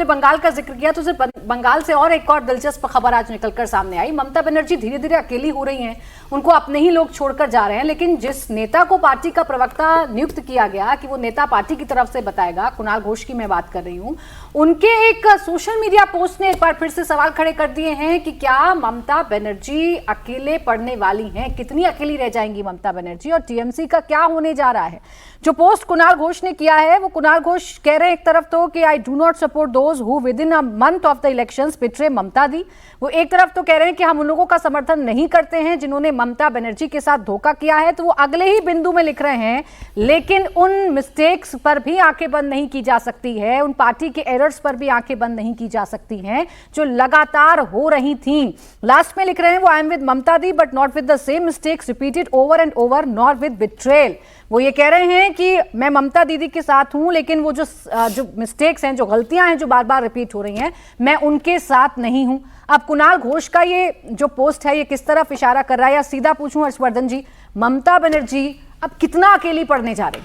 आपने बंगाल का जिक्र किया तो सिर्फ बंगाल से और एक और दिलचस्प खबर आज निकलकर सामने आई। ममता बनर्जी धीरे धीरे अकेली हो रही हैं, उनको अपने ही लोग छोड़कर जा रहे हैं, लेकिन जिस नेता को पार्टी का प्रवक्ता नियुक्त किया गया कि वो नेता पार्टी की तरफ से बताएगा, कुणाल घोष की मैं बात कर रही हूं, उनके एक सोशल मीडिया पोस्ट ने एक बार फिर से सवाल खड़े कर दिए हैं कि क्या ममता बनर्जी अकेले पड़ने वाली हैं, कितनी अकेली रह जाएंगी ममता बनर्जी और टीएमसी का क्या होने जा रहा है। जो पोस्ट कुणाल घोष ने किया है वो कुणाल घोष कह रहे हैं एक तरफ तो कि I do not support those who within a month of the elections betray Mamata di, वो एक तरफ तो कह रहे हैं कि हम उन लोगों का समर्थन नहीं करते हैं जिन्होंने ममता बनर्जी के साथ धोखा किया है, तो वो अगले ही बिंदु में लिख रहे हैं लेकिन उन मिस्टेक्स पर भी आंखें बंद नहीं की जा सकती है, उन पार्टी के एरर्स पर भी आंखें बंद नहीं की जा सकती हैं जो लगातार हो रही थी। लास्ट में लिख रहे हैं वो I am with Mamata di but not with the same mistakes repeated over and over not with betrayal. वो ये कह रहे हैं कि मैं ममता दीदी के साथ हूं लेकिन वो जो मिस्टेक्स हैं, जो गलतियां हैं जो बार बार रिपीट हो रही हैं, मैं उनके साथ नहीं हूं। अब कुणाल घोष का ये जो पोस्ट है ये किस तरफ इशारा कर रहा है, या सीधा पूछूं हर्षवर्धन जी, ममता बनर्जी अब कितना अकेली पड़ने जा रही?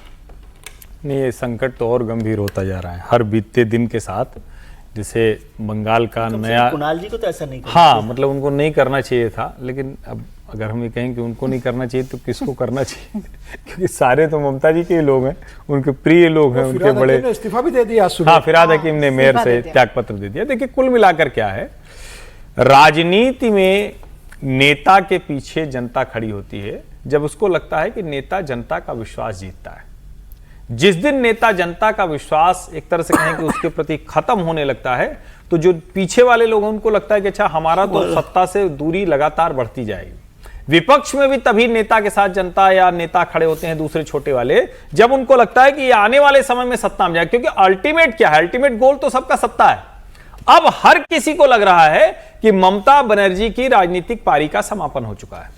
नहीं, ये संकट तो और गंभीर होता जा रहा है हर बीतते दिन के साथ। जैसे बंगाल का नया, कुणाल जी को तो ऐसा नहीं करना हाँ मतलब उनको नहीं करना चाहिए था, लेकिन अब अगर हम ये कहें कि उनको नहीं करना चाहिए तो किसको करना चाहिए क्योंकि सारे तो ममता जी के लोग हैं, उनके प्रिय लोग हैं, उनके बड़े। इस्तीफा भी दे दिया। हाँ, फिराद हकीम ने मेयर से त्यागपत्र दे दिया। देखिए कुल मिलाकर क्या है, राजनीति में नेता के पीछे जनता खड़ी होती है जब उसको लगता है कि नेता जनता का विश्वास जीतता है। जिस दिन नेता जनता का विश्वास एक तरह से कहें कि उसके प्रति खत्म होने लगता है तो जो पीछे वाले लोग हैं उनको लगता है कि अच्छा हमारा तो सत्ता से दूरी लगातार बढ़ती जाएगी। विपक्ष में भी तभी नेता के साथ जनता या नेता खड़े होते हैं दूसरे छोटे वाले, जब उनको लगता है कि ये आने वाले समय में सत्ता में जाए, क्योंकि अल्टीमेट क्या है, अल्टीमेट गोल तो सबका सत्ता है। अब हर किसी को लग रहा है कि ममता बनर्जी की राजनीतिक पारी का समापन हो चुका है।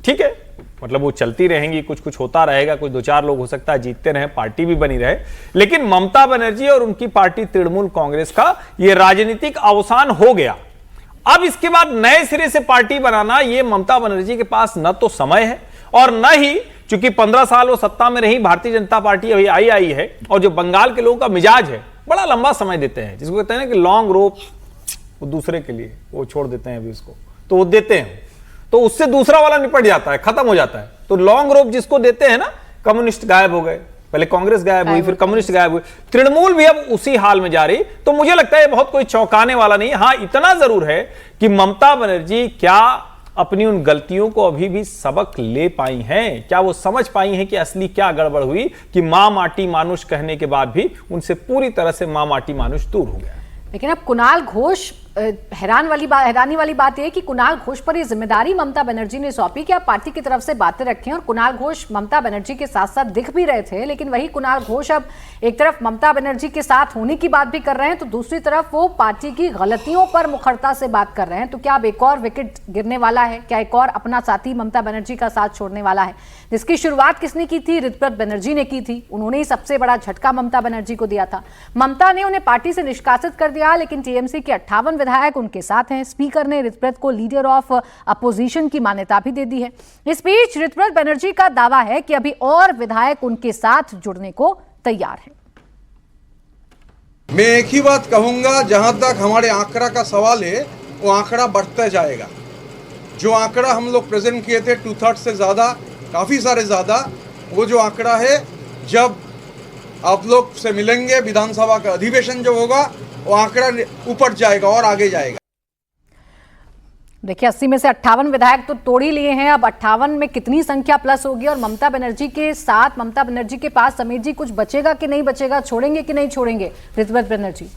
ठीक है, मतलब वो चलती रहेंगी, कुछ कुछ होता रहेगा, कुछ दो चार लोग हो सकता है जीतते रहे, पार्टी भी बनी रहे, लेकिन ममता बनर्जी और उनकी पार्टी तृणमूल कांग्रेस का ये राजनीतिक अवसान हो गया। अब इसके बाद नए सिरे से पार्टी बनाना ये ममता बनर्जी के पास न तो समय है और न ही, चूंकि 15 साल वो सत्ता में रही, भारतीय जनता पार्टी अभी आई है, और जो बंगाल के लोगों का मिजाज है बड़ा लंबा समय देते हैं, जिसको कहते हैं ना कि लॉन्ग रोप, वो दूसरे के लिए वो छोड़ देते हैं अभी उसको, तो वो देते हैं तो उससे दूसरा वाला निपट जाता है, खत्म हो जाता है। तो लॉन्ग रोप जिसको देते हैं ना, कम्युनिस्ट गायब हो गए, पहले कांग्रेस गायब हुई, फिर कम्युनिस्ट गायब हुई, तृणमूल भी अब उसी हाल में जा रही। तो मुझे लगता है बहुत कोई चौंकाने वाला नहीं। हाँ, इतना जरूर है कि ममता बनर्जी क्या अपनी उन गलतियों को अभी भी सबक ले पाई हैं, क्या वो समझ पाई हैं कि असली क्या गड़बड़ हुई कि मां माटी मानुष कहने के बाद भी उनसे पूरी तरह से मां माटी मानुष दूर हो गया। लेकिन अब कुणाल घोष, हैरानी वाली बात यह है कि कुणाल घोष पर यह जिम्मेदारी ममता बनर्जी ने सौंपी कि आप पार्टी की तरफ से बातें रखें, और कुणाल घोष ममता बनर्जी के साथ साथ दिख भी रहे थे, लेकिन वही कुणाल घोष अब एक तरफ ममता बनर्जी के साथ होने की बात भी कर रहे हैं तो दूसरी तरफ वो पार्टी की गलतियों पर मुखरता से बात कर रहे हैं। तो क्या अब एक और विकेट गिरने वाला है? क्या एक और अपना साथी ममता बनर्जी का साथ छोड़ने वाला है? जिसकी शुरुआत किसने की थी? ऋतव्रत बनर्जी ने की थी। उन्होंने ही सबसे बड़ा झटका ममता बनर्जी को दिया था। ममता ने उन्हें पार्टी से निष्कासित कर दिया, लेकिन टीएमसी के 58 विधायक उनके साथ हैं। स्पीकर ने ऋतव्रत को लीडर ऑफ अपोजिशन की मान्यता भी दे दी है। इस बीच ऋतव्रत बनर्जी का दावा है कि अभी और विधायक उनके साथ जुड़ने को तैयार है। मैं एक ही बात कहूंगा, जहां तक हमारे आंकड़ा का सवाल है, वो आंकड़ा बढ़ता जाएगा। जो आंकड़ा हम लोग प्रेजेंट किए थे 2/3 से ज़्यादा, काफ़ी सारे ज़्यादा, वो जो आंकड़ा है, जब आप लोग से मिलेंगे, विधानसभा का अधिवेशन जो होगा, वो आंकड़ा ऊपर जाएगा और आगे जाएगा। देखिए 80 में से 58 विधायक तो तोड़ ही लिए हैं, अब 58 में कितनी संख्या प्लस होगी, और ममता बनर्जी के साथ, ममता बनर्जी के पास समीर जी कुछ बचेगा कि नहीं बचेगा, छोड़ेंगे कि नहीं छोड़ेंगे ऋतव्रत बनर्जी?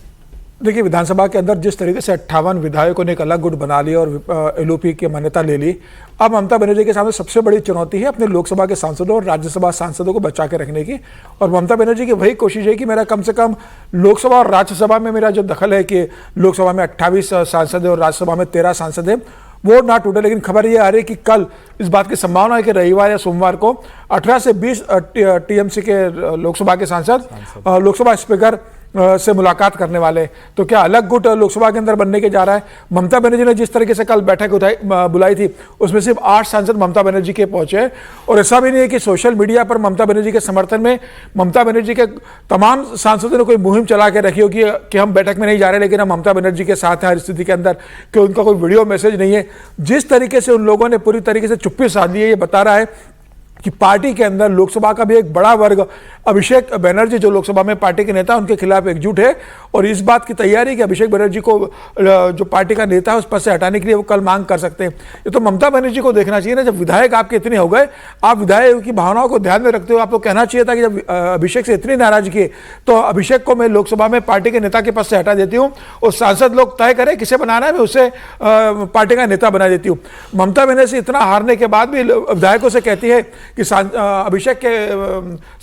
देखिए, विधानसभा के अंदर जिस तरीके से 58 विधायकों ने एक अलग गुट बना लिया और एलओपी की मान्यता ले ली, अब ममता बनर्जी के सामने सबसे बड़ी चुनौती है अपने लोकसभा के सांसदों और राज्यसभा सांसदों को बचा के रखने की। और ममता बनर्जी की वही कोशिश है कि मेरा कम से कम लोकसभा और राज्यसभा में मेरा जो दखल है कि लोकसभा में 28 सांसद है और राज्यसभा में 13 सांसद है, वो ना टूटे। लेकिन खबर ये आ रही है कि कल इस बात की संभावना है कि रविवार या सोमवार को 18 से 20 टीएमसी के लोकसभा के सांसद, लोकसभा स्पीकर से मुलाकात करने वाले। तो क्या अलग गुट लोकसभा के अंदर बनने के जा रहा है? ममता बनर्जी ने जिस तरीके से कल बैठक बुलाई थी उसमें सिर्फ 8 सांसद ममता बनर्जी के पहुंचे, और ऐसा भी नहीं है कि सोशल मीडिया पर ममता बनर्जी के समर्थन में ममता बनर्जी के तमाम सांसदों ने कोई मुहिम चला के रखी हो कि हम बैठक में नहीं जा रहे लेकिन हम ममता बनर्जी के साथ हैं हर स्थिति के अंदर, कि उनका कोई वीडियो मैसेज नहीं है। जिस तरीके से उन लोगों ने पूरी तरीके से चुप्पी साध ली है, ये बता रहा है कि पार्टी के अंदर लोकसभा का भी एक बड़ा वर्ग अभिषेक बनर्जी जो लोकसभा में पार्टी के नेता उनके खिलाफ एकजुट है, और इस बात की तैयारी कि अभिषेक बनर्जी को जो पार्टी का नेता है उस पद से हटाने के लिए वो कल मांग कर सकते हैं। ये तो ममता बनर्जी को देखना चाहिए ना, जब विधायक आपके इतने हो गए, आप विधायक की भावनाओं को ध्यान में रखते हुए आपको कहना चाहिए था कि जब अभिषेक से इतनी नाराजगी है तो अभिषेक को मैं लोकसभा में पार्टी के नेता के पद से हटा देती हूँ और सांसद लोग तय करें किसे बनाना है, मैं उसे पार्टी का नेता बना देती हूँ। ममता बनर्जी इतना हारने के बाद भी विधायकों से कहती है कि अभिषेक के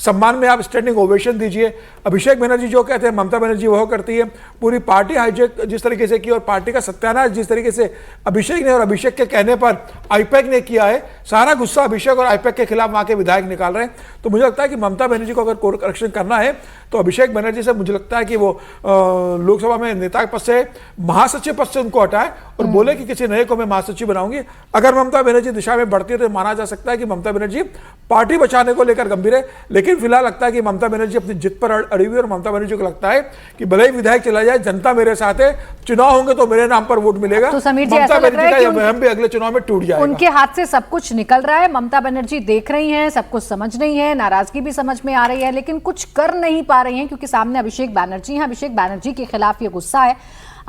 सम्मान में आप स्टैंडिंग ओवेशन दीजिए। अभिषेक बनर्जी जो कहते हैं ममता बनर्जी वह करती है। पूरी पार्टी हाईजैक जिस तरीके से की और पार्टी का सत्यानाश जिस तरीके से अभिषेक ने और अभिषेक के कहने पर आईपैक ने किया है, सारा गुस्सा अभिषेक और आईपैक के खिलाफ वहां के विधायक निकाल रहे हैं। तो मुझे लगता है कि ममता बनर्जी को अगर कोर्स करेक्शन करना है तो अभिषेक बनर्जी से मुझे लगता है कि वो लोकसभा में नेता पद से महासचिव पद से उनको हटाए और बोले कि किसी नए को मैं महासचिव बनाऊंगी। अगर ममता बनर्जी दिशा में बढ़ती है तो माना जा सकता है कि ममता बनर्जी पार्टी बचाने को लेकर गंभीर है, लेकिन फिलहाल लगता है कि ममता बनर्जी अपनी जिद पर अड़ी हुई, और ममता बनर्जी को लगता है कि भले ही विधायक चला जाए, जनता मेरे साथ है, चुनाव होंगे तो मेरे नाम पर वोट मिलेगा। तो समीर जी, ममता ऐसा लग रहा है बनर्जी कि का वहम भी अगले चुनाव में टूट जाएगा। उनके हाथ से सब कुछ निकल रहा है, ममता बनर्जी देख रही हैं, सब कुछ समझ रही हैं, नाराजगी भी समझ में आ रही है, लेकिन कुछ कर नहीं पा रही हैं क्योंकि सामने अभिषेक बनर्जी हैं। अभिषेक बनर्जी के खिलाफ ये गुस्सा है,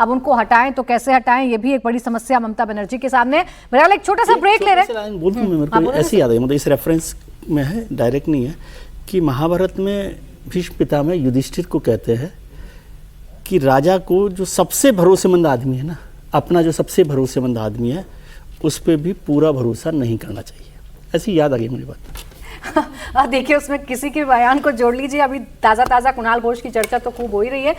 अब उनको हटाएं तो कैसे हटाएं, ये भी एक बड़ी समस्या ममता बनर्जी के सामने। मेरा एक छोटा सा ब्रेक ले रहे हैं। बोलूं मैं, मेरे को ऐसे याद है, मतलब इस रेफरेंस में है, डायरेक्ट नहीं है, कि महाभारत में भीष्म पितामह युधिष्ठिर को कहते हैं कि राजा को जो सबसे भरोसेमंद आदमी है ना, अपना जो सबसे भरोसेमंद आदमी है उस पर भी पूरा भरोसा नहीं करना चाहिए। ऐसी याद आ गई मुझे बात। देखिए उसमें किसी के बयान को जोड़ लीजिए। अभी ताजा कुणाल घोष की चर्चा तो खूब हो ही रही है।